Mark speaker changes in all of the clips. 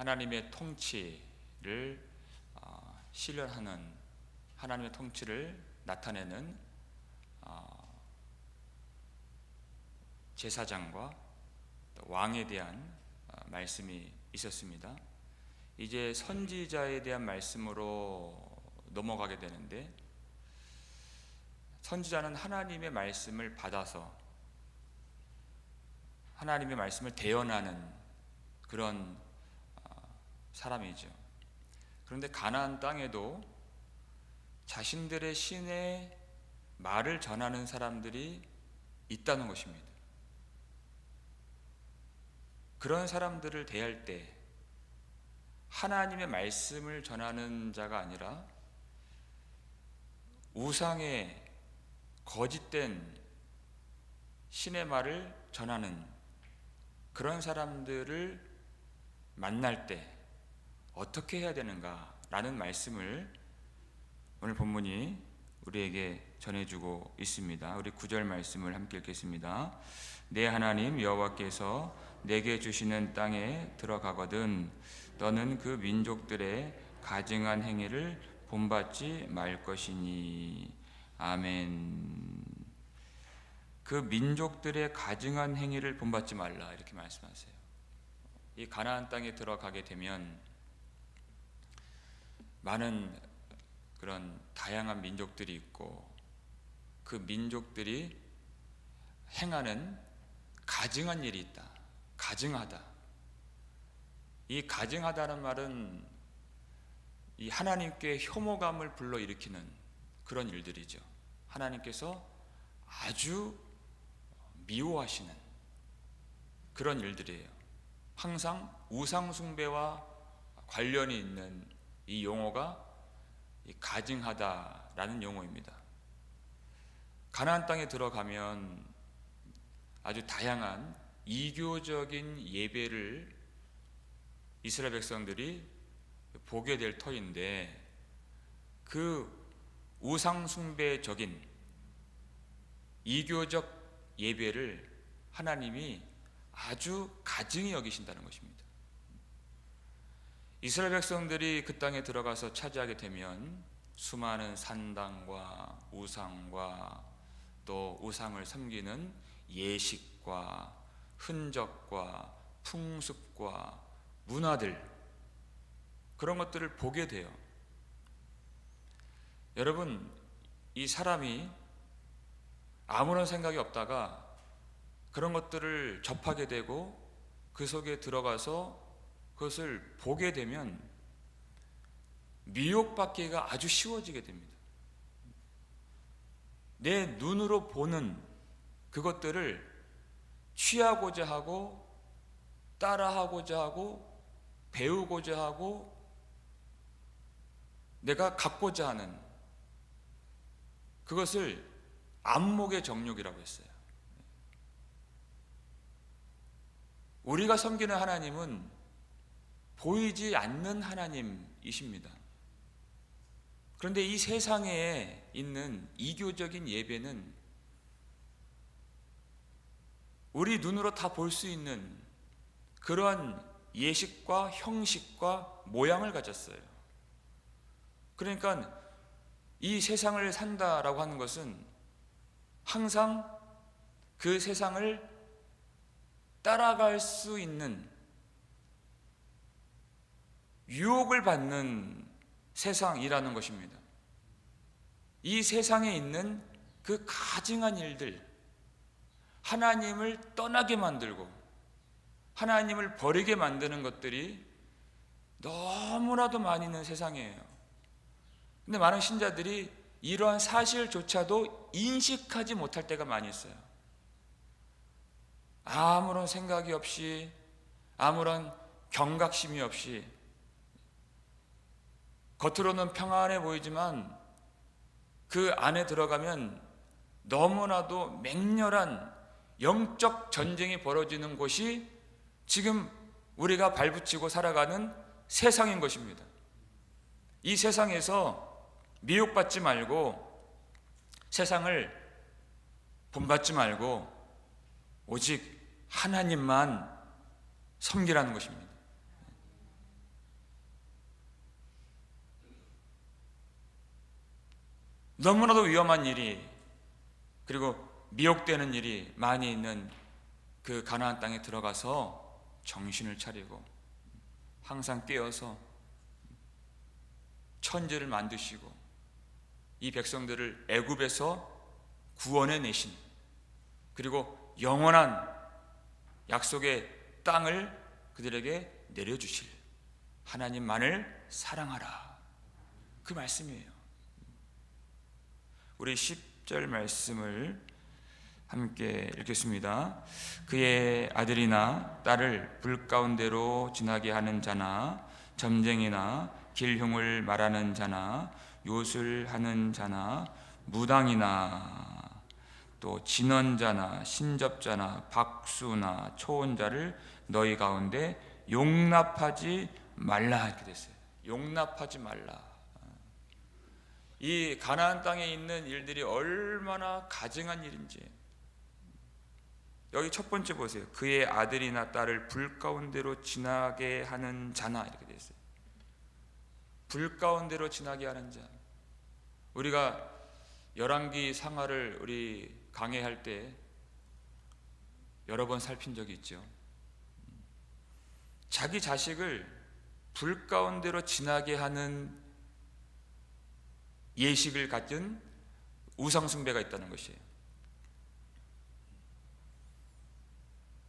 Speaker 1: 하나님의 통치를 실현하는, 하나님의 통치를 나타내는 제사장과 왕에 대한 말씀이 있었습니다. 이제 선지자에 대한 말씀으로 넘어가게 되는데, 선지자는 하나님의 말씀을 받아서 하나님의 말씀을 대언하는 그런 사람이죠. 그런데 가나안 땅에도 자신들의 신의 말을 전하는 사람들이 있다는 것입니다. 그런 사람들을 대할 때 하나님의 말씀을 전하는 자가 아니라 우상의 거짓된 신의 말을 전하는 그런 사람들을 만날 때 어떻게 해야 되는가라는 말씀을 오늘 본문이 우리에게 전해주고 있습니다. 우리 9절 말씀을 함께 읽겠습니다. 내 하나님 여호와께서 내게 주시는 땅에 들어가거든 너는 그 민족들의 가증한 행위를 본받지 말 것이니. 아멘. 그 민족들의 가증한 행위를 본받지 말라, 이렇게 말씀하세요. 이 가나안 땅에 들어가게 되면 많은 그런 다양한 민족들이 있고, 그 민족들이 행하는 가증한 일이 있다. 가증하다. 이 가증하다는 말은 이 하나님께 혐오감을 불러일으키는 그런 일들이죠. 하나님께서 아주 미워하시는 그런 일들이에요. 항상 우상 숭배와 관련이 있는 이 용어가 이 가증하다라는 용어입니다. 가나안 땅에 들어가면 아주 다양한 이교적인 예배를 이스라엘 백성들이 보게 될 터인데, 그 우상 숭배적인 이교적 예배를 하나님이 아주 가증히 여기신다는 것입니다. 이스라엘 백성들이 그 땅에 들어가서 차지하게 되면 수많은 산당과 우상과 또 우상을 섬기는 예식과 흔적과 풍습과 문화들, 그런 것들을 보게 돼요. 여러분, 이 사람이 아무런 생각이 없다가 그런 것들을 접하게 되고 그 속에 들어가서 그것을 보게 되면 미혹받기가 아주 쉬워지게 됩니다. 내 눈으로 보는 그것들을 취하고자 하고 따라하고자 하고 배우고자 하고 내가 갖고자 하는 그것을 안목의 정욕이라고 했어요. 우리가 섬기는 하나님은 보이지 않는 하나님이십니다. 그런데 이 세상에 있는 이교적인 예배는 우리 눈으로 다 볼 수 있는 그러한 예식과 형식과 모양을 가졌어요. 그러니까 이 세상을 산다라고 하는 것은 항상 그 세상을 따라갈 수 있는 유혹을 받는 세상이라는 것입니다. 이 세상에 있는 그 가증한 일들, 하나님을 떠나게 만들고 하나님을 버리게 만드는 것들이 너무나도 많이 있는 세상이에요. 근데 많은 신자들이 이러한 사실조차도 인식하지 못할 때가 많이 있어요. 아무런 생각이 없이, 아무런 경각심이 없이, 겉으로는 평안해 보이지만 그 안에 들어가면 너무나도 맹렬한 영적 전쟁이 벌어지는 곳이 지금 우리가 발붙이고 살아가는 세상인 것입니다. 이 세상에서 미혹받지 말고, 세상을 본받지 말고 오직 하나님만 섬기라는 것입니다. 너무나도 위험한 일이, 그리고 미혹되는 일이 많이 있는 그 가나안 땅에 들어가서 정신을 차리고 항상 깨어서 천지를 만드시고 이 백성들을 애굽에서 구원해 내신, 그리고 영원한 약속의 땅을 그들에게 내려주실 하나님만을 사랑하라, 그 말씀이에요. 우리 10절 말씀을 함께 읽겠습니다. 그의 아들이나 딸을 불 가운데로 지나게 하는 자나 점쟁이나 길흉을 말하는 자나 요술하는 자나 무당이나 또 진언자나 신접자나 박수나 초혼자를 너희 가운데 용납하지 말라, 이렇게 됐어요. 용납하지 말라. 이 가나안 땅에 있는 일들이 얼마나 가증한 일인지. 여기 첫 번째 보세요. 그의 아들이나 딸을 불 가운데로 지나게 하는 자나, 이렇게 되어 있어요. 불 가운데로 지나게 하는 자. 우리가 열왕기 상하를 우리 강해할 때 여러 번 살핀 적이 있죠. 자기 자식을 불 가운데로 지나게 하는 예식을 가진 우상 숭배가 있다는 것이에요.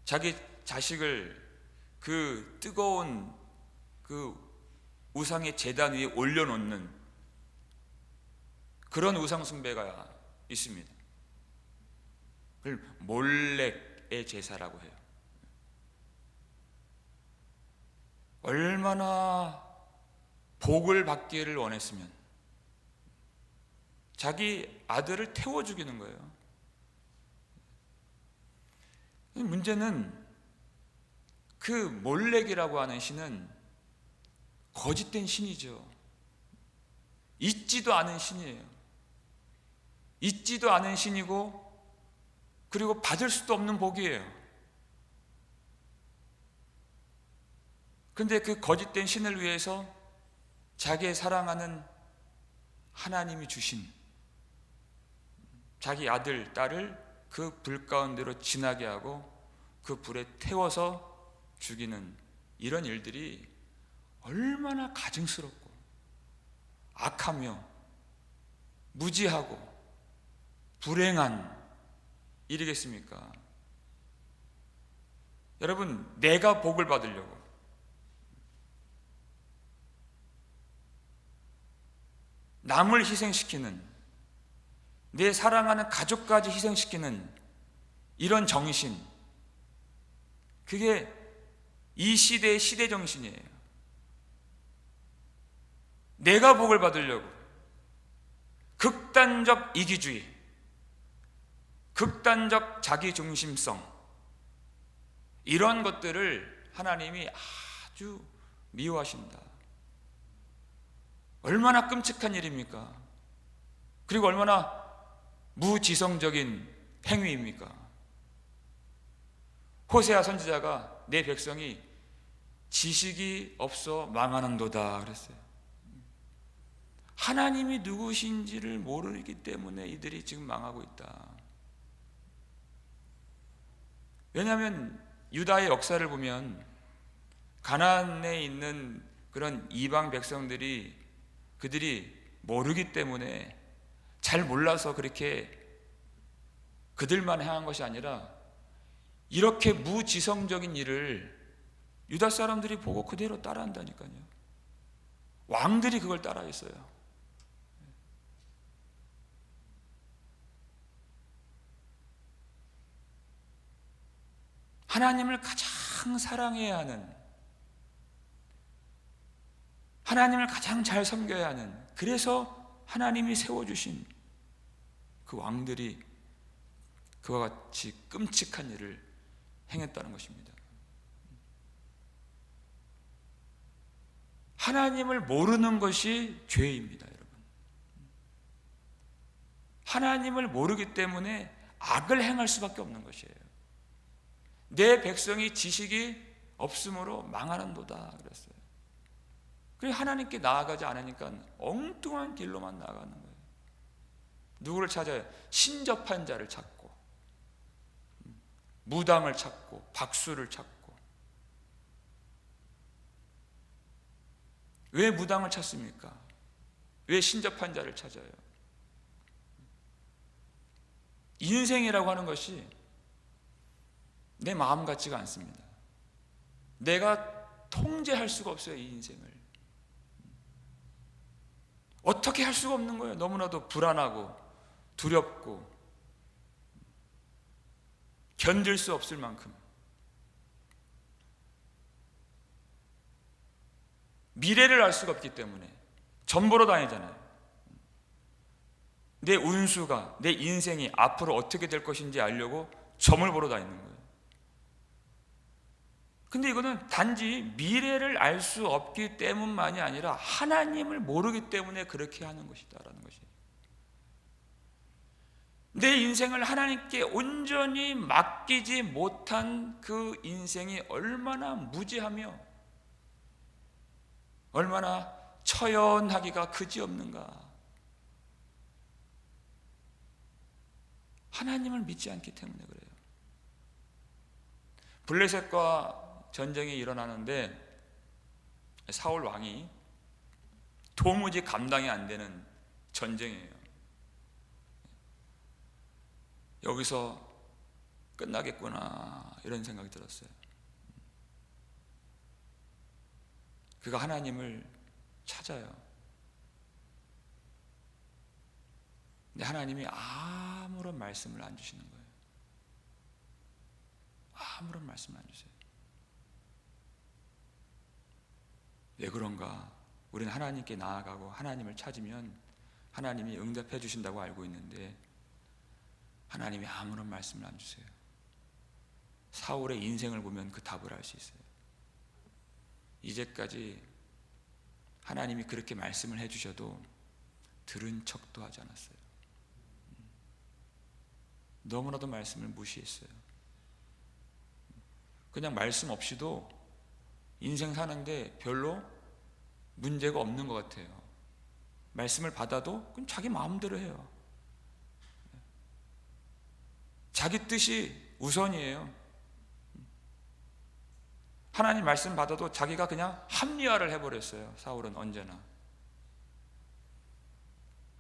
Speaker 1: 자기 자식을 그 뜨거운 그 우상의 제단 위에 올려놓는 그런 우상 숭배가 있습니다. 그걸 몰렉의 제사라고 해요. 얼마나 복을 받기를 원했으면 자기 아들을 태워 죽이는 거예요. 문제는 그 몰렉이라고 하는 신은 거짓된 신이죠. 있지도 않은 신이에요. 있지도 않은 신이고, 그리고 받을 수도 없는 복이에요. 그런데 그 거짓된 신을 위해서 자기의 사랑하는 하나님이 주신 자기 아들, 딸을 그 불 가운데로 지나게 하고 그 불에 태워서 죽이는 이런 일들이 얼마나 가증스럽고 악하며 무지하고 불행한 일이겠습니까? 여러분, 내가 복을 받으려고 남을 희생시키는, 내 사랑하는 가족까지 희생시키는 이런 정신, 그게 이 시대의 시대 정신이에요. 내가 복을 받으려고 극단적 이기주의, 극단적 자기중심성, 이런 것들을 하나님이 아주 미워하신다. 얼마나 끔찍한 일입니까? 그리고 얼마나 무지성적인 행위입니까? 호세아 선지자가 내 백성이 지식이 없어 망하는도다 그랬어요. 하나님이 누구신지를 모르기 때문에 이들이 지금 망하고 있다. 왜냐하면 유다의 역사를 보면 가나안에 있는 그런 이방 백성들이, 그들이 모르기 때문에, 잘 몰라서 그렇게 그들만 행한 것이 아니라 이렇게 무지성적인 일을 유다 사람들이 보고 그대로 따라한다니까요. 왕들이 그걸 따라했어요. 하나님을 가장 사랑해야 하는, 하나님을 가장 잘 섬겨야 하는, 그래서 하나님이 세워주신 그 왕들이 그와 같이 끔찍한 일을 행했다는 것입니다. 하나님을 모르는 것이 죄입니다, 여러분. 하나님을 모르기 때문에 악을 행할 수밖에 없는 것이에요. 내 백성이 지식이 없으므로 망하는도다 그랬어요. 그리고 하나님께 나아가지 않으니까 엉뚱한 길로만 나아가는 거예요. 누구를 찾아요? 신접한 자를 찾고, 무당을 찾고, 박수를 찾고. 왜 무당을 찾습니까? 왜 신접한 자를 찾아요? 인생이라고 하는 것이 내 마음 같지가 않습니다. 내가 통제할 수가 없어요, 이 인생을. 어떻게 할 수가 없는 거예요. 너무나도 불안하고 두렵고 견딜 수 없을 만큼. 미래를 알 수가 없기 때문에 점 보러 다니잖아요. 내 운수가, 내 인생이 앞으로 어떻게 될 것인지 알려고 점을 보러 다니는 거예요. 근데 이거는 단지 미래를 알 수 없기 때문만이 아니라 하나님을 모르기 때문에 그렇게 하는 것이다라는 것이에요. 내 인생을 하나님께 온전히 맡기지 못한 그 인생이 얼마나 무지하며 얼마나 처연하기가 그지없는가. 하나님을 믿지 않기 때문에 그래요. 블레셋과 전쟁이 일어나는데 사울 왕이 도무지 감당이 안 되는 전쟁이에요. 여기서 끝나겠구나 이런 생각이 들었어요. 그가 하나님을 찾아요. 근데 하나님이 아무런 말씀을 안 주시는 거예요. 아무런 말씀을 안 주세요. 왜 그런가? 우리는 하나님께 나아가고 하나님을 찾으면 하나님이 응답해 주신다고 알고 있는데 하나님이 아무런 말씀을 안 주세요. 사울의 인생을 보면 그 답을 알 수 있어요. 이제까지 하나님이 그렇게 말씀을 해주셔도 들은 척도 하지 않았어요. 너무나도 말씀을 무시했어요. 그냥 말씀 없이도 인생 사는데 별로 문제가 없는 것 같아요. 말씀을 받아도 그냥 자기 마음대로 해요. 자기 뜻이 우선이에요. 하나님 말씀 받아도 자기가 그냥 합리화를 해버렸어요. 사울은 언제나.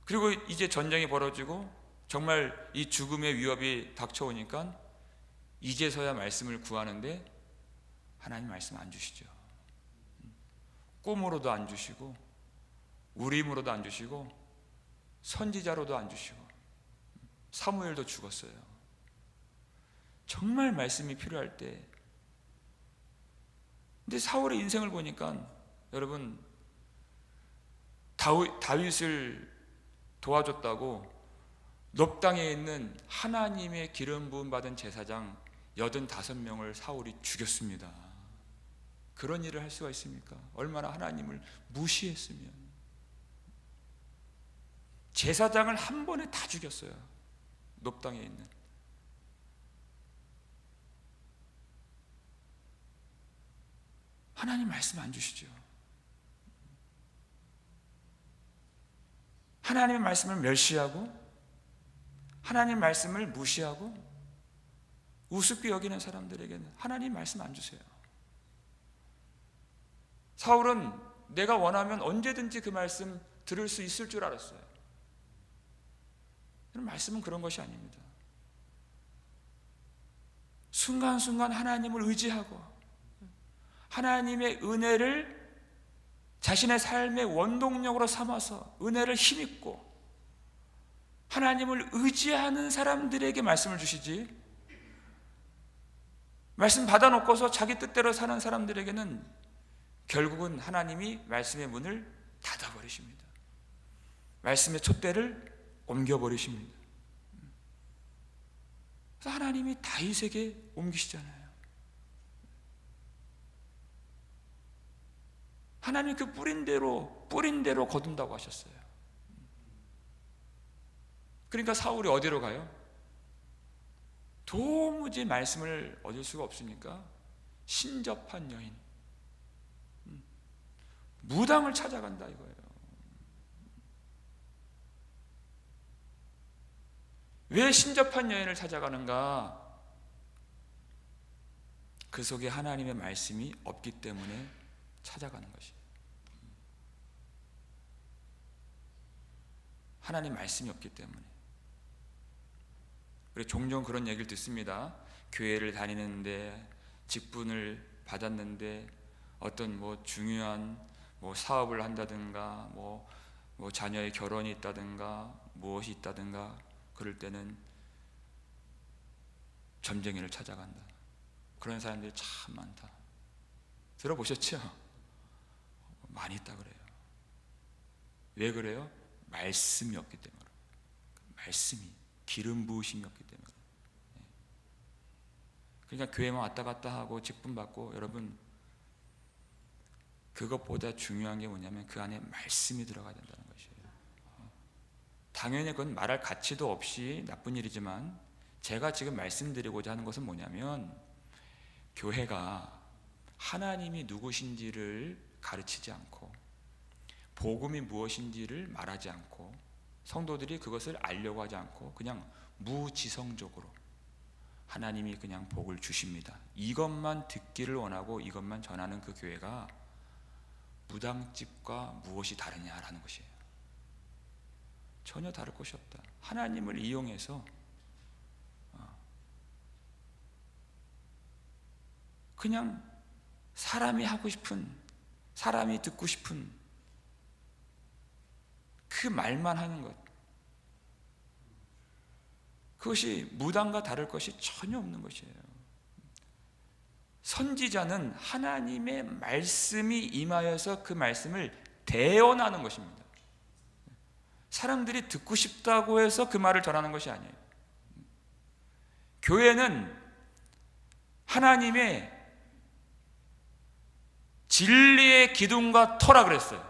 Speaker 1: 그리고 이제 전쟁이 벌어지고 정말 이 죽음의 위협이 닥쳐오니까 이제서야 말씀을 구하는데 하나님 말씀 안 주시죠. 꿈으로도 안 주시고 우림으로도 안 주시고 선지자로도 안 주시고 사무엘도 죽었어요. 정말 말씀이 필요할 때. 근데 사울의 인생을 보니까 여러분 다윗을 도와줬다고 놉 땅에 있는 하나님의 기름 부음 받은 제사장 85명을 사울이 죽였습니다. 그런 일을 할 수가 있습니까? 얼마나 하나님을 무시했으면. 제사장을 한 번에 다 죽였어요. 놉 땅에 있는. 하나님 말씀 안 주시죠. 하나님의 말씀을 멸시하고 하나님 말씀을 무시하고 우습게 여기는 사람들에게는 하나님 말씀 안 주세요. 사울은 내가 원하면 언제든지 그 말씀 들을 수 있을 줄 알았어요. 그런 말씀은 그런 것이 아닙니다. 순간순간 하나님을 의지하고 하나님의 은혜를 자신의 삶의 원동력으로 삼아서 은혜를 힘입고 하나님을 의지하는 사람들에게 말씀을 주시지, 말씀 받아놓고서 자기 뜻대로 사는 사람들에게는 결국은 하나님이 말씀의 문을 닫아버리십니다. 말씀의 촛대를 옮겨버리십니다. 그래서 하나님이 다윗에게 옮기시잖아요. 하나님 그 뿌린 대로 거둔다고 하셨어요. 그러니까 사울이 어디로 가요? 도무지 말씀을 얻을 수가 없으니까 신접한 여인, 무당을 찾아간다 이거예요. 왜 신접한 여인을 찾아가는가? 그 속에 하나님의 말씀이 없기 때문에 찾아가는 것이에요. 하나님 말씀이 없기 때문에. 우리 종종 그런 얘기를 듣습니다. 교회를 다니는데 직분을 받았는데 어떤 중요한 사업을 한다든가 자녀의 결혼이 있다든가 무엇이 있다든가 그럴 때는 점쟁이를 찾아간다. 그런 사람들이 참 많다. 들어보셨죠? 많이 있다 그래요. 왜 그래요? 말씀이 없기 때문에. 말씀이, 기름 부으심이 없기 때문에. 그러니까 교회만 왔다 갔다 하고 직분 받고, 여러분 그것보다 중요한 게 뭐냐면 그 안에 말씀이 들어가야 된다는 것이에요. 당연히 그건 말할 가치도 없이 나쁜 일이지만, 제가 지금 말씀드리고자 하는 것은 뭐냐면, 교회가 하나님이 누구신지를 가르치지 않고 복음이 무엇인지를 말하지 않고 성도들이 그것을 알려고 하지 않고 그냥 무지성적으로 하나님이 그냥 복을 주십니다, 이것만 듣기를 원하고 이것만 전하는 그 교회가 무당집과 무엇이 다르냐라는 것이에요. 전혀 다를 것이 없다. 하나님을 이용해서 그냥 사람이 하고 싶은, 사람이 듣고 싶은 그 말만 하는 것, 그것이 무당과 다를 것이 전혀 없는 것이에요. 선지자는 하나님의 말씀이 임하여서 그 말씀을 대언하는 것입니다. 사람들이 듣고 싶다고 해서 그 말을 전하는 것이 아니에요. 교회는 하나님의 진리의 기둥과 터라 그랬어요.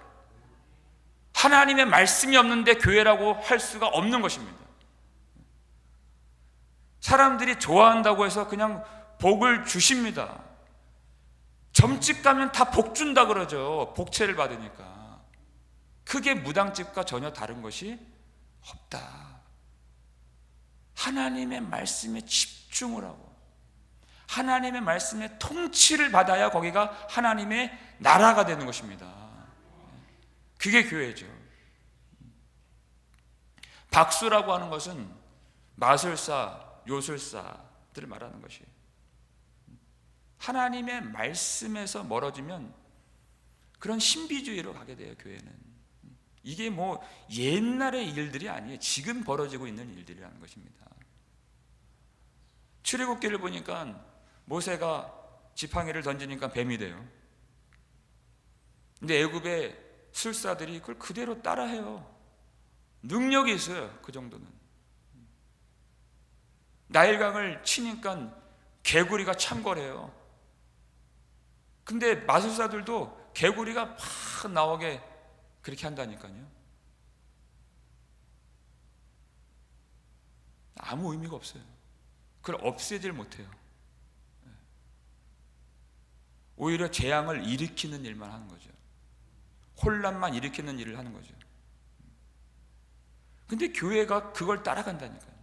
Speaker 1: 하나님의 말씀이 없는데 교회라고 할 수가 없는 것입니다. 사람들이 좋아한다고 해서 그냥 복을 주십니다. 점집 가면 다 복 준다 그러죠. 복채를 받으니까. 그게 무당집과 전혀 다른 것이 없다. 하나님의 말씀에 집중을 하고 하나님의 말씀의 통치를 받아야 거기가 하나님의 나라가 되는 것입니다. 그게 교회죠. 박수라고 하는 것은 마술사, 요술사들을 말하는 것이에요. 하나님의 말씀에서 멀어지면 그런 신비주의로 가게 돼요. 교회는 이게 옛날의 일들이 아니에요. 지금 벌어지고 있는 일들이라는 것입니다. 출애굽기를 보니까 모세가 지팡이를 던지니까 뱀이 돼요. 근데 애굽의 술사들이 그걸 그대로 따라해요. 능력이 있어요. 그 정도는. 나일강을 치니까 개구리가 참거래요. 근데 마술사들도 개구리가 막 나오게 그렇게 한다니까요. 아무 의미가 없어요. 그걸 없애질 못해요. 오히려 재앙을 일으키는 일만 하는 거죠. 혼란만 일으키는 일을 하는 거죠. 근데 교회가 그걸 따라간다니까요.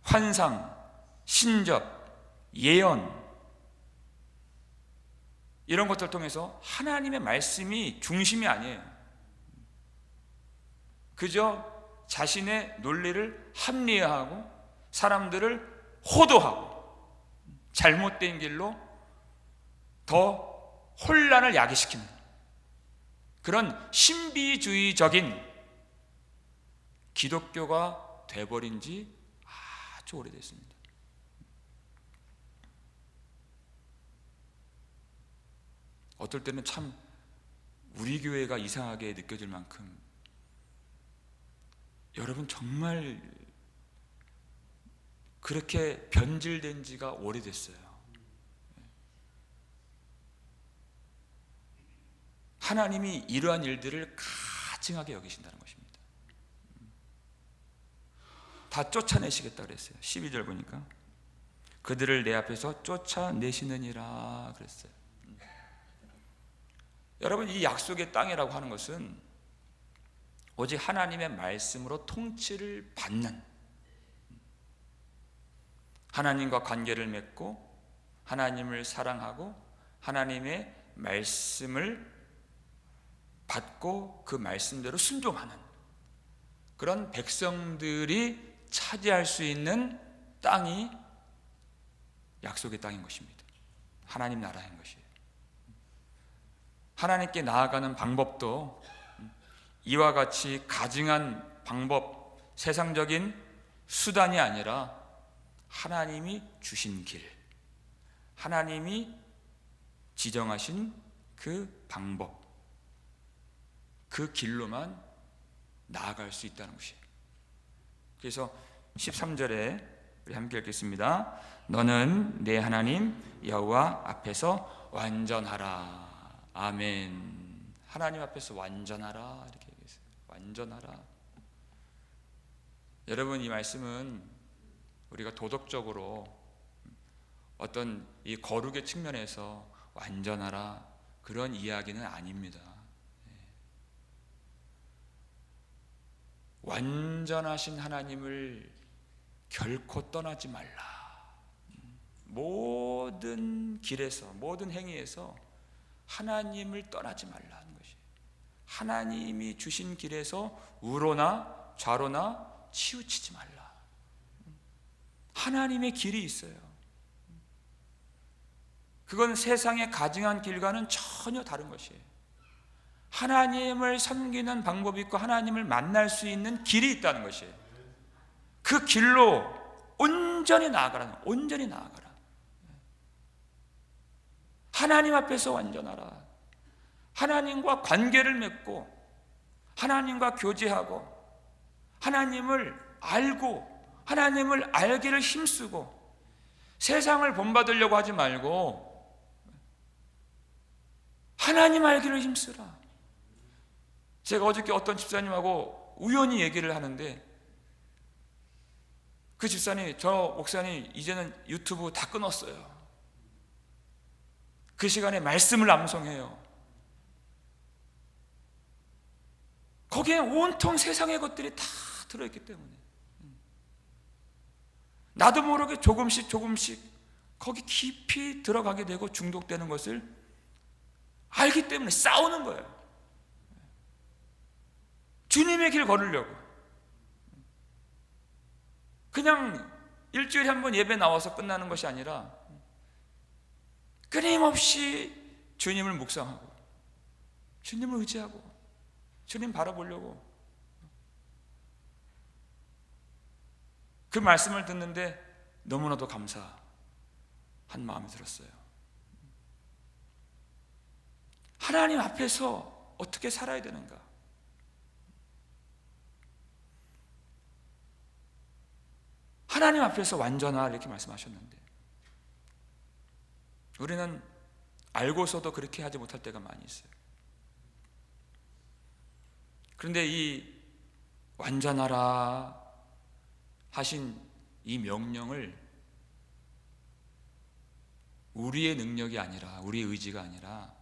Speaker 1: 환상, 신적, 예언 이런 것들을 통해서 하나님의 말씀이 중심이 아니에요. 그저 자신의 논리를 합리화하고 사람들을 호도하고 잘못된 길로 더 혼란을 야기시키는 그런 신비주의적인 기독교가 돼버린 지 아주 오래됐습니다. 어떨 때는 참 우리 교회가 이상하게 느껴질 만큼 여러분 정말 그렇게 변질된 지가 오래됐어요. 하나님이 이러한 일들을 가증하게 여기신다는 것입니다. 다 쫓아내시겠다 그랬어요. 12절 보니까 그들을 내 앞에서 쫓아내시느니라 그랬어요. 여러분 이 약속의 땅이라고 하는 것은 오직 하나님의 말씀으로 통치를 받는, 하나님과 관계를 맺고 하나님을 사랑하고 하나님의 말씀을 받고 그 말씀대로 순종하는 그런 백성들이 차지할 수 있는 땅이 약속의 땅인 것입니다. 하나님 나라인 것이에요. 하나님께 나아가는 방법도 이와 같이 가증한 방법, 세상적인 수단이 아니라 하나님이 주신 길, 하나님이 지정하신 그 방법, 그 길로만 나아갈 수 있다는 것이에요. 그래서 13절에 우리 함께 읽겠습니다. 너는 내 하나님 여호와 앞에서 완전하라. 아멘. 하나님 앞에서 완전하라 이렇게 얘기했어요. 완전하라. 여러분, 이 말씀은 우리가 도덕적으로 어떤 이 거룩의 측면에서 완전하라 그런 이야기는 아닙니다. 완전하신 하나님을 결코 떠나지 말라. 모든 길에서, 모든 행위에서 하나님을 떠나지 말라는 것이, 하나님이 주신 길에서 우로나 좌로나 치우치지 말라. 하나님의 길이 있어요. 그건 세상의 가증한 길과는 전혀 다른 것이에요. 하나님을 섬기는 방법이 있고 하나님을 만날 수 있는 길이 있다는 것이에요. 그 길로 온전히 나아가라는, 온전히 나아가라. 하나님 앞에서 완전하라. 하나님과 관계를 맺고 하나님과 교제하고 하나님을 알고 하나님을 알기를 힘쓰고 세상을 본받으려고 하지 말고 하나님 알기를 힘쓰라. 제가 어저께 어떤 집사님하고 우연히 얘기를 하는데 그 집사님이, 저 목사님 이제는 유튜브 다 끊었어요. 그 시간에 말씀을 암송해요. 거기에 온통 세상의 것들이 다 들어있기 때문에 나도 모르게 조금씩 거기 깊이 들어가게 되고 중독되는 것을 알기 때문에 싸우는 거예요. 주님의 길 걸으려고. 그냥 일주일에 한 번 예배 나와서 끝나는 것이 아니라 끊임없이 주님을 묵상하고 주님을 의지하고 주님 바라보려고. 그 말씀을 듣는데 너무나도 감사한 마음이 들었어요. 하나님 앞에서 어떻게 살아야 되는가? 하나님 앞에서 완전하 이렇게 말씀하셨는데 우리는 알고서도 그렇게 하지 못할 때가 많이 있어요. 그런데 이 완전하라 하신 이 명령을 우리의 능력이 아니라, 우리의 의지가 아니라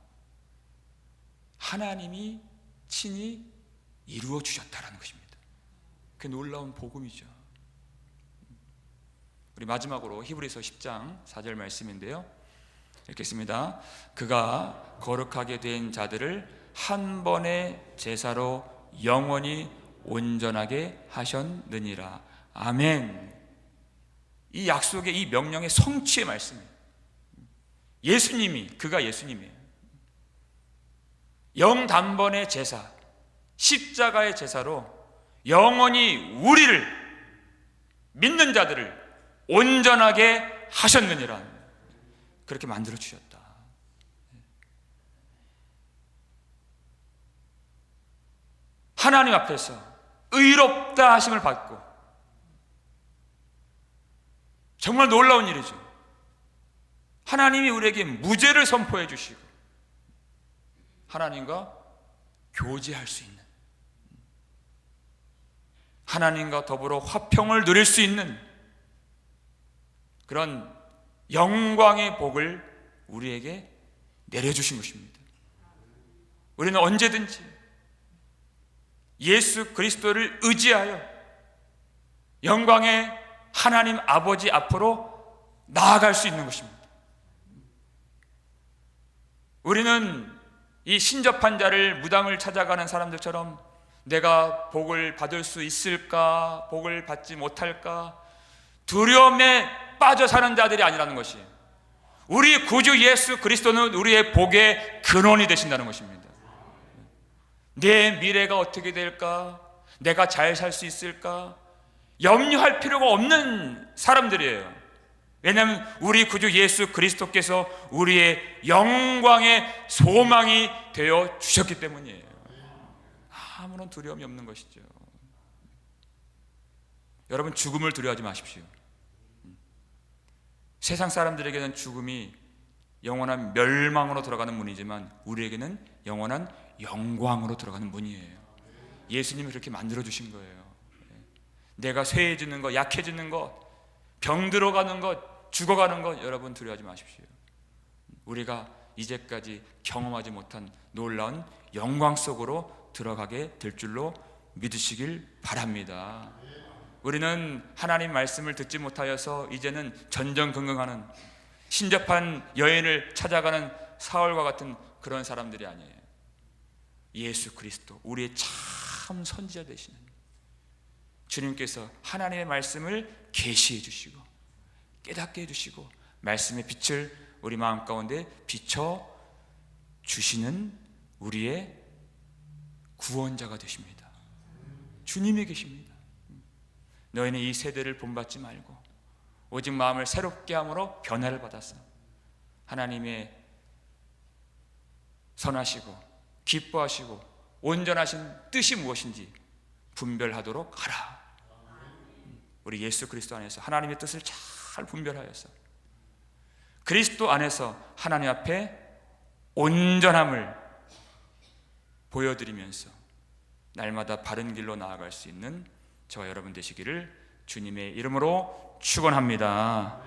Speaker 1: 하나님이 친히 이루어 주셨다라는 것입니다. 그 놀라운 복음이죠. 우리 마지막으로 히브리서 10장 4절 말씀인데요, 읽겠습니다. 그가 거룩하게 된 자들을 한 번의 제사로 영원히 온전하게 하셨느니라. 아멘. 이 약속의, 이 명령의 성취의 말씀이에요. 예수님이, 그가 예수님이에요. 영단번의 제사, 십자가의 제사로 영원히 우리를, 믿는 자들을 온전하게 하셨느니라. 그렇게 만들어 주셨다. 하나님 앞에서 의롭다 하심을 받고, 정말 놀라운 일이죠. 하나님이 우리에게 무죄를 선포해 주시고 하나님과 교제할 수 있는, 하나님과 더불어 화평을 누릴 수 있는 그런 영광의 복을 우리에게 내려주신 것입니다. 우리는 언제든지 예수 그리스도를 의지하여 영광의 하나님 아버지 앞으로 나아갈 수 있는 것입니다. 우리는 이 신접한 자를 무당을 찾아가는 사람들처럼 내가 복을 받을 수 있을까, 복을 받지 못할까 두려움에 빠져 사는 자들이 아니라는 것이에요. 우리 구주 예수 그리스도는 우리의 복의 근원이 되신다는 것입니다. 내 미래가 어떻게 될까, 내가 잘 살 수 있을까 염려할 필요가 없는 사람들이에요. 왜냐하면 우리 구주 예수 그리스도께서 우리의 영광의 소망이 되어 주셨기 때문이에요. 아무런 두려움이 없는 것이죠. 여러분, 죽음을 두려워하지 마십시오. 세상 사람들에게는 죽음이 영원한 멸망으로 들어가는 문이지만 우리에게는 영원한 영광으로 들어가는 문이에요. 예수님이 그렇게 만들어 주신 거예요. 내가 쇠해지는 것, 약해지는 것, 병 들어가는 것, 죽어가는 것 여러분 두려워하지 마십시오. 우리가 이제까지 경험하지 못한 놀라운 영광 속으로 들어가게 될 줄로 믿으시길 바랍니다. 우리는 하나님 말씀을 듣지 못하여서 이제는 전전긍긍하는 신접한 여인을 찾아가는 사울과 같은 그런 사람들이 아니에요. 예수 그리스도 우리의 참 선지자 되시는 주님께서 하나님의 말씀을 계시해 주시고 깨닫게 해주시고 말씀의 빛을 우리 마음 가운데 비춰 주시는 우리의 구원자가 되십니다. 주님이 계십니다. 너희는 이 세대를 본받지 말고 오직 마음을 새롭게 함으로 변화를 받아서 하나님의 선하시고 기뻐하시고 온전하신 뜻이 무엇인지 분별하도록 하라. 우리 예수 그리스도 안에서 하나님의 뜻을 잘 분별하여서 그리스도 안에서 하나님 앞에 온전함을 보여드리면서 날마다 바른 길로 나아갈 수 있는 저와 여러분 되시기를 주님의 이름으로 축원합니다.